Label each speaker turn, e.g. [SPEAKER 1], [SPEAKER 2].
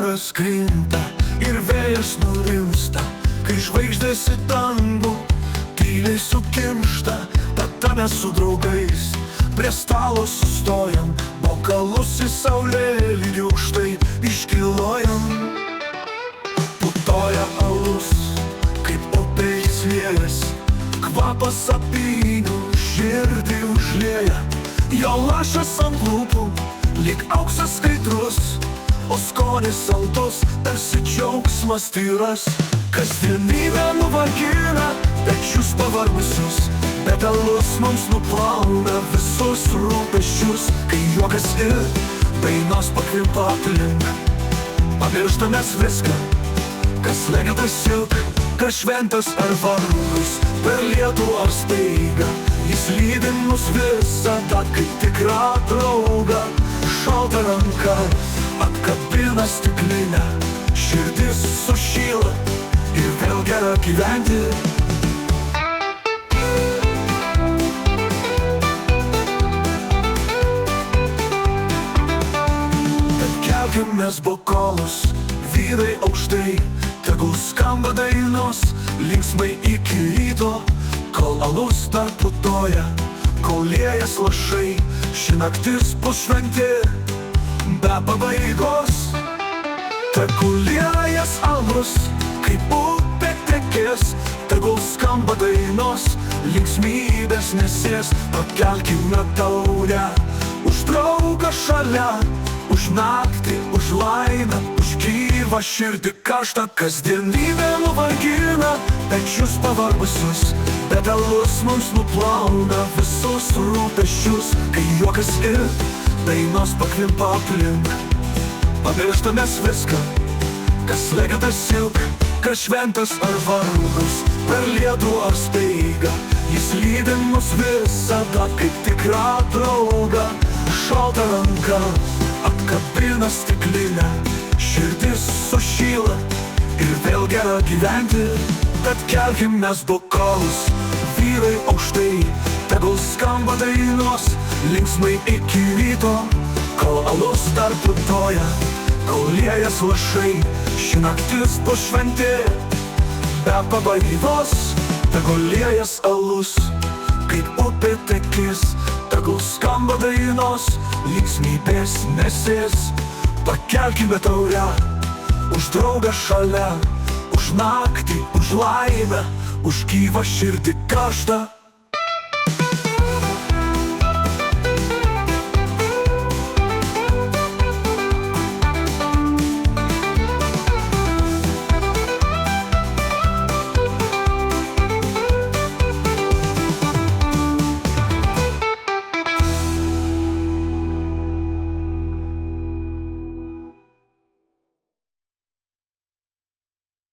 [SPEAKER 1] oras krinta ir vėjas nurimsta, kai žvaigždės į dangų tyliai sukimšta. Tada mes su draugais prie stalo sustojam, bokalus į saulėlydį gniūžtai iškilojam. Putoja alus, kaip upės vėjas, kvapas apynių širdį užlieja. Jo lašas ant lūpų, lyg auksas skaidrus, o skonis saldus, tarsi džiaugsmas tyras. Kasdienybė nuvargina pečius pavargusius, bet alus mums nuplauna visus rūpesčius. Kai juokas ir dainos pakvimpa aplink, pamirštamės viską, kas legenda silk, kas šventas ar vargus, per lietų ar staigą. Jis lydi mus visada kaip tikrą draugą. Šalta ranka apkabina stiklinę, širdis sušyla ir vėl gera gyventi. Tad kelkimės bokalus, vyrai aukštai, tegul skamba dainos linksmai iki ryto. Kol alus dar putoja, kol liejas lašai, ši naktis bus šventi be pabaigos. Tegul liejas alus, kaip upė tekės, tegul skamba dainos linksmybės nesės. Pakelkime taurę už draugą šalia, už naktį, už laimę, už gyvą širdį karštą. Kasdienybė nuvargina pečius pavargusius, bet alus mums nuplauna visus rūpesčius. Kai juokas ir dainos pakvimpa aplink, pamirštamės viską, kas legenda silk, kas šventas ar vargus, per lietų ar staigą. Jis lydi mus visada kaip tikrą draugą. Šalta ranka apkabina stiklinę, širdis sušyla ir vėl gera gyventi. Tad kelkimės bokalus, vyrai aukštai, tegul skamba dainos linksmai iki ryto. Kol alus dar putoja, kol liejas lašai, ši naktis bus šventi be pabaigos. Tegul liejas alus, kaip upė tekės, tegul skamba dainos linksmybės nesės. Pakelkime taurę už draugą šalia, už naktį, už laimę, už gyvą širdį karštą.